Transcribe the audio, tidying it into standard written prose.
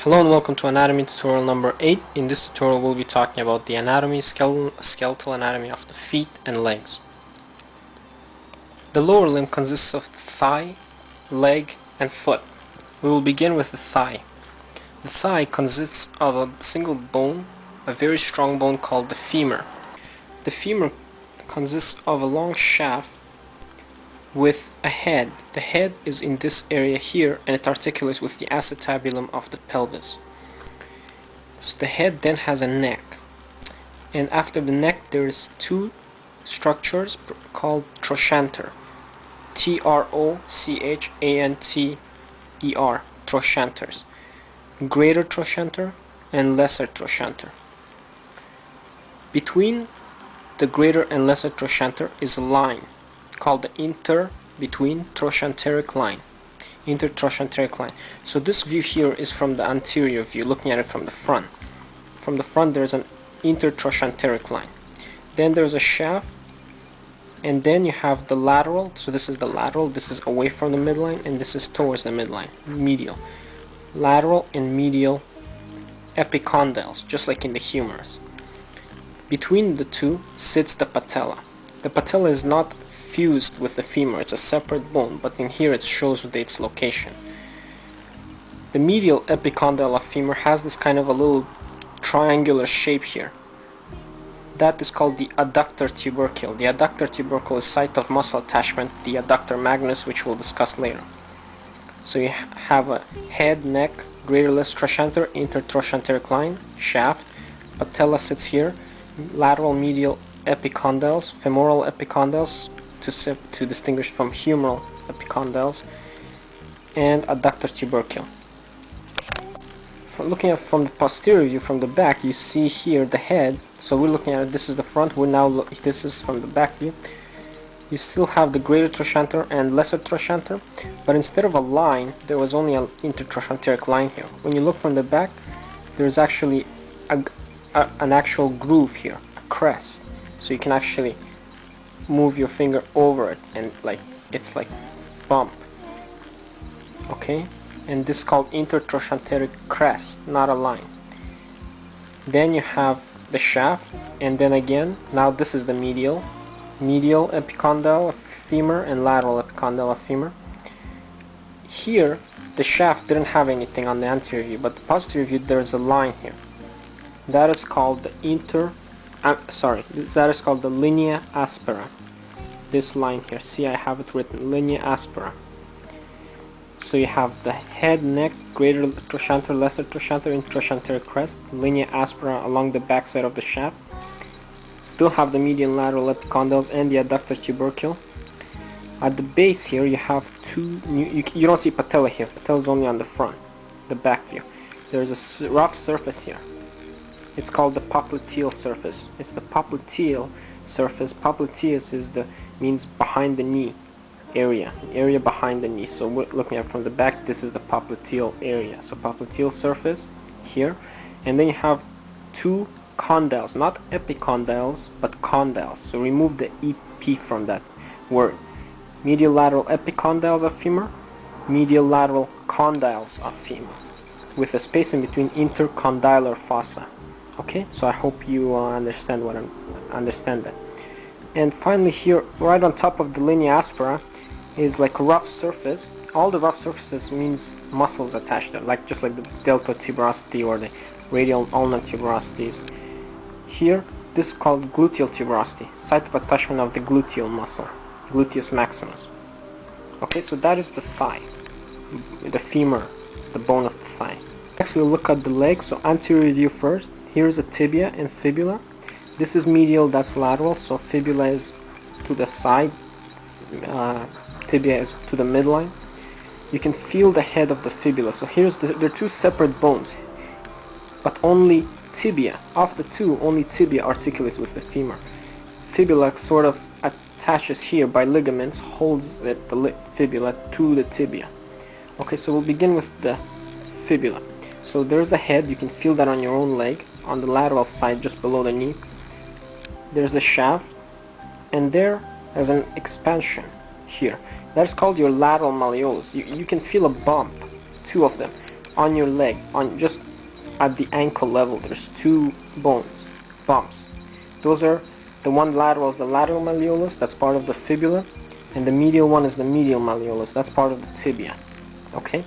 Hello and welcome to anatomy tutorial number 8. In this tutorial we'll be talking about the anatomy, skeletal anatomy of the feet and legs. The lower limb consists of the thigh, leg and foot. We will begin with the thigh. The thigh consists of a single bone, a very strong bone called the femur. The femur consists of a long shaft with a head. The head is in this area here and it articulates with the acetabulum of the pelvis. So the head then has a neck, and after the neck there is two structures called trochanter. Trochanter, trochanters. Greater trochanter and lesser trochanter. Between the greater and lesser trochanter is a line called the intertrochanteric line. Intertrochanteric line. So this view here is from the anterior view, looking at it from the front. From the front there's an intertrochanteric line. Then there's a shaft, and then you have the lateral. So this is the lateral, this is away from the midline, and this is towards the midline, medial. Lateral and medial epicondyles, just like in the humerus. Between the two sits the patella. The patella is not fused with the femur, it's a separate bone, but in here it shows its location. The medial epicondyle of femur has this kind of a little triangular shape here. That is called the adductor tubercle. The adductor tubercle is site of muscle attachment, the adductor magnus, which we'll discuss later. So you have a head, neck, greater lesser trochanter, intertrochanteric line, shaft, patella sits here, lateral medial epicondyles, femoral epicondyles to distinguish from humeral epicondyles, and adductor tubercle. Looking at from the posterior view, from the back, you see here the head. So we're looking at it, this is the front, this is from the back view. You still have the greater trochanter and lesser trochanter, but instead of a line, there was only an intertrochanteric line here. When you look from the back, there's actually an actual groove here, a crest. So you can actually move your finger over it, and it's like bump. Okay, and this is called intertrochanteric crest, not a line. Then you have the shaft, and then again, now this is the medial epicondyle of femur and lateral epicondyle of femur. Here the shaft didn't have anything on the anterior view, but the posterior view there is a line here. That is called the that is called the linea aspera. This line here, see, I have it written, linea aspera. So you have the head, neck, greater trochanter, lesser trochanter, intertrochanteric crest, linea aspera along the backside of the shaft. Still have the medial and lateral epicondyles and the adductor tubercle. At the base here you have two new, you don't see patella here, patella is only on the front, the back view. There's a rough surface here. It's called the popliteal surface. It's the popliteal surface. Popliteus means behind the knee area behind the knee. So we're looking at from the back, this is the popliteal area. So popliteal surface here, and then you have two condyles, not epicondyles, but condyles. So remove the EP from that word. Medial lateral epicondyles of femur, medial lateral condyles of femur, with a space in between intercondylar fossa. Okay, so I hope you understand that. And finally here, right on top of the linea aspera, is like a rough surface. All the rough surfaces means muscles attached there, just like the delta tuberosity or the radial ulnar tuberosities. Here, this is called gluteal tuberosity, site of attachment of the gluteal muscle, gluteus maximus. Okay, so that is the thigh, the femur, the bone of the thigh. Next we'll look at the leg. So anterior view first. Here's the tibia and fibula. This is medial, that's lateral, so fibula is to the side, tibia is to the midline. You can feel the head of the fibula. So there are two separate bones, but only tibia, of the two, only tibia articulates with the femur. Fibula sort of attaches here by ligaments, holds the fibula to the tibia. Okay, so we'll begin with the fibula. So there's the head, you can feel that on your own leg, on the lateral side just below the knee. There's the shaft, and there's an expansion here. That's called your lateral malleolus. You can feel a bump, two of them. on your leg, on just at the ankle level, there's two bones, bumps. Those are, the one lateral is the lateral malleolus, that's part of the fibula, and the medial one is the medial malleolus, that's part of the tibia. Okay?